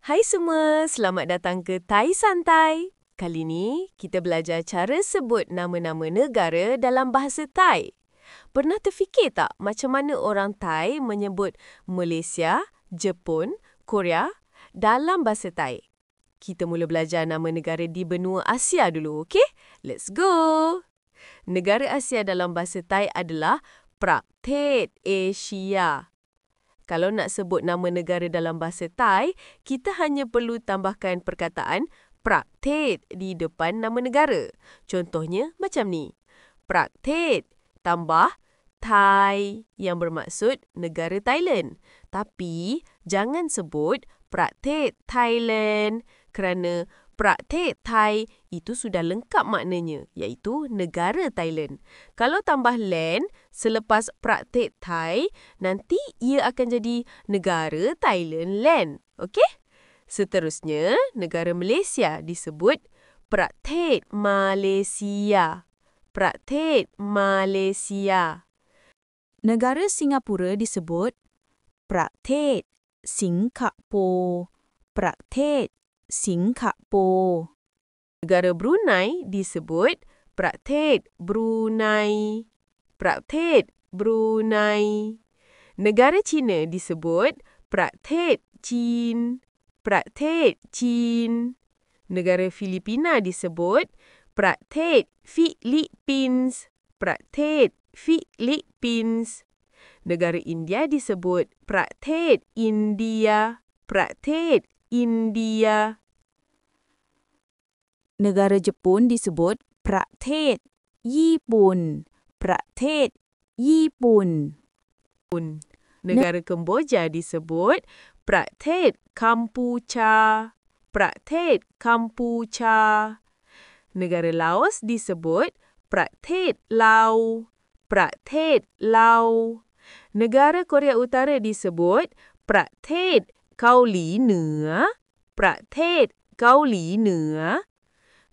Hai semua, selamat datang ke Thai Santai. Kali ni, kita belajar cara sebut nama-nama negara dalam bahasa Thai. Pernah terfikir tak macam mana orang Thai menyebut Malaysia, Jepun, Korea dalam bahasa Thai? Kita mula belajar nama negara di benua Asia dulu, okey? Let's go! Negara Asia dalam bahasa Thai adalah Praktet Asia. Kalau nak sebut nama negara dalam bahasa Thai, kita hanya perlu tambahkan perkataan Praktet di depan nama negara. Contohnya macam ni. Praktet tambah Thai yang bermaksud negara Thailand. Tapi jangan sebut Praktet Thailand kerana Praktet Thai itu sudah lengkap maknanya, iaitu negara Thailand. Kalau tambah land selepas Praktet Thai, nanti ia akan jadi negara Thailand land. Okey? Seterusnya, negara Malaysia disebut Praktet Malaysia. Praktet Malaysia. Negara Singapura disebut Praktet Singapura. Praktet Singapura. Negara Brunei disebut Praktet Brunei. Praktet Brunei. Negara China disebut Praktet Chin. Praktet Chin. Negara Filipina disebut Praktet Philippines. Praktet Philippines. Negara India disebut Praktet India. Praktet India. Negara Jepun disebut Praktet Jepun. Praktet Jepun. Negara Kemboja disebut Praktet Kampucha. Praktet Kampucha. Negara Laos disebut Praktet Lao. Praktet Lao. Negara Korea Utara disebut Praktet Kaoli Nua. Praktet Kaoli Nua.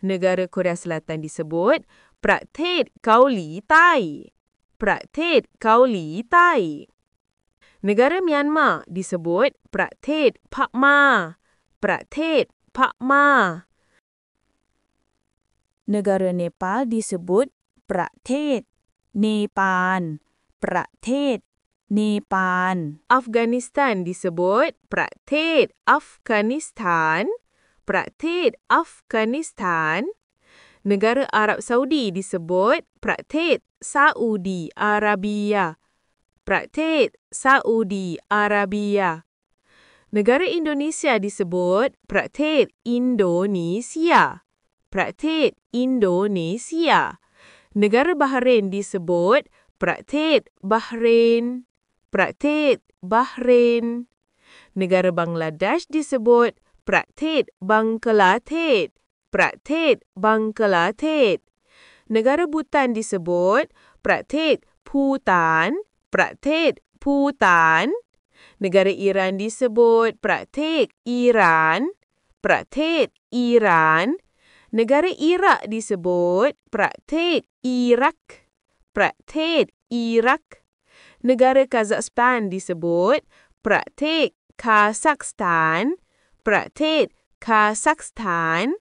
Negara Korea Selatan disebut Praktet Kaoli Thai. Praktet Kaoli Thai. Negara Myanmar disebut Praktet Pak Ma. Praktet Pak Ma. Negara Nepal disebut Praktet Nepal. Praktet Nepal. Afghanistan disebut Praktet Afghanistan. Praktet Afghanistan. Negara Arab Saudi disebut Praktet Saudi Arabia. Praktet Saudi Arabia. Negara Indonesia disebut Praktet Indonesia. Praktet Indonesia. Negara Bahrain disebut Praktet Bahrain. Praktet Bahrain. Negara Bangladesh disebut Praktet Bangladesh. Praktet Bangladesh. Negara Bhutan disebut Praktet Bhutan. Praktet Bhutan. Negara Iran disebut Praktet Iran. Praktet Iran. Negara Iraq disebut Praktet Iraq. Praktet Iraq. Negara Kazakhstan disebut Praktet Kazakhstan. Praktet Kazakhstan.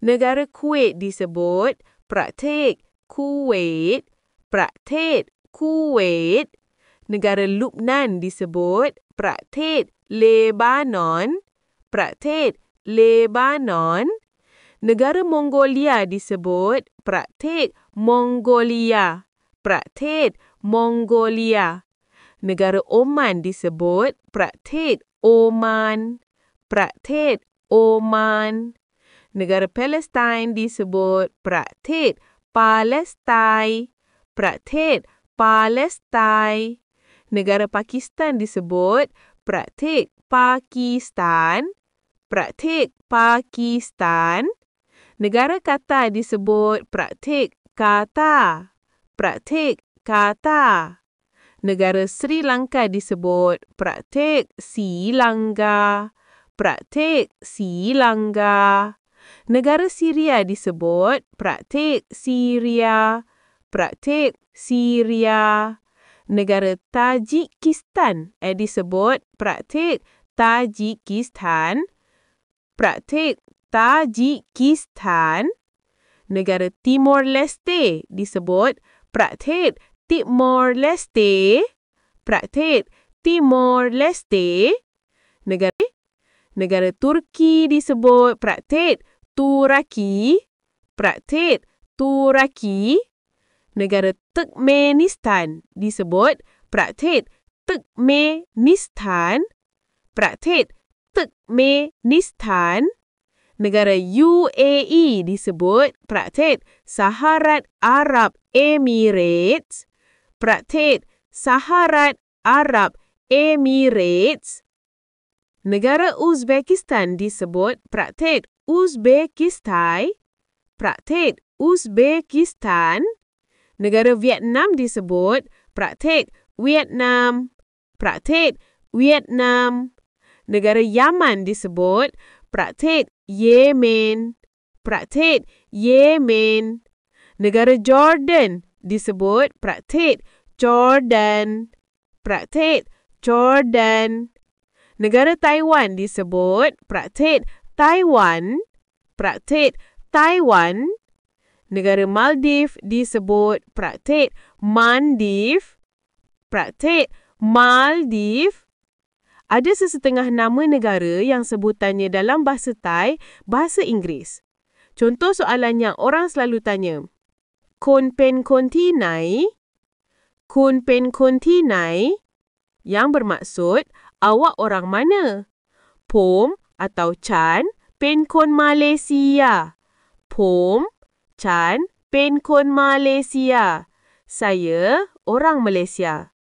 Negara Kuwait disebut Praktet Kuwait. Praktet Kuwait. Negara Lubnan disebut Praktet Lebanon. Praktet Lebanon. Negara Mongolia disebut Praktet Mongolia. Praktet Mongolia. Negara Oman disebut Praktet Oman. Praktet Oman. Negara Palestin disebut Praktet Palestin. Praktet Palestin. Negara Pakistan disebut Praktet Pakistan. Praktet Pakistan. Negara Qatar disebut Praktet Qatar. Praktet Qatar. Negara Sri Lanka disebut Praktet Sri Lanka. Praktet Sri Lanka. Negara Syria disebut Praktet Syria. Praktet Syria. Negara Tajikistan disebut Praktet Tajikistan. praktek Tajikistan. Negara Timor Leste disebut praktek Timor Leste. Praktek Timor Leste. Negara Turki disebut praktek Turaki. Praktek Turaki. Negara Turkmenistan disebut praktek Turkmenistan. Praktek Turkmenistan. Negara UAE disebut praktek Saharat Arab Emirates. Praktek Saharat Arab Emirates. Negara Uzbekistan disebut praktek Uzbekistan. Praktek Uzbekistan. Negara Vietnam disebut praktek Vietnam. Praktek Vietnam. Negara Yaman disebut praktek Yemen. Praktek Yemen. Negara Jordan disebut praktek Jordan. Praktek Jordan. Negara Taiwan disebut praktek Taiwan. Praktek Taiwan. Negara Maldives disebut praktek Maldives. Praktek Maldives. Ada sesetengah nama negara yang sebutannya dalam bahasa Thai, bahasa Inggeris. Contoh soalan yang orang selalu tanya. Kun pen kon thi nai? Kun pen kon thi nai? Yang bermaksud, awak orang mana? Pom atau Chan, pen kon Malaysia. Pom, Chan, pen kon Malaysia. Saya orang Malaysia.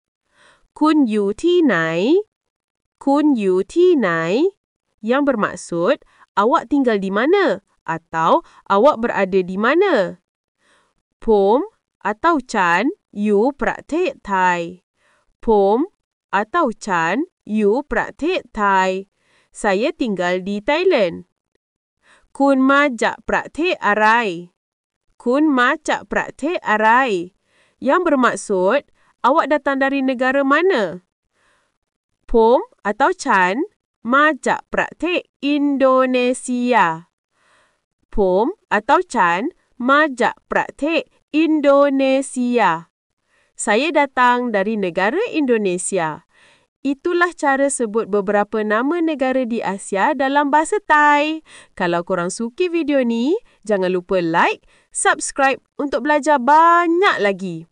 Kun yu thi nai? Kun yu thi nai? Yang bermaksud, awak tinggal di mana? Atau awak berada di mana? Pom atau Chan, yu praktek Thai. Pom atau Chan, yu praktek Thai. Saya tinggal di Thailand. Kun ma jak praktek arai? Kun ma jak praktek arai? Yang bermaksud, awak datang dari negara mana? Pom atau Chan, majak praktek Indonesia. Pom atau Chan, majak praktek Indonesia. Saya datang dari negara Indonesia. Itulah cara sebut beberapa nama negara di Asia dalam bahasa Thai. Kalau korang suki video ni, jangan lupa like, subscribe untuk belajar banyak lagi.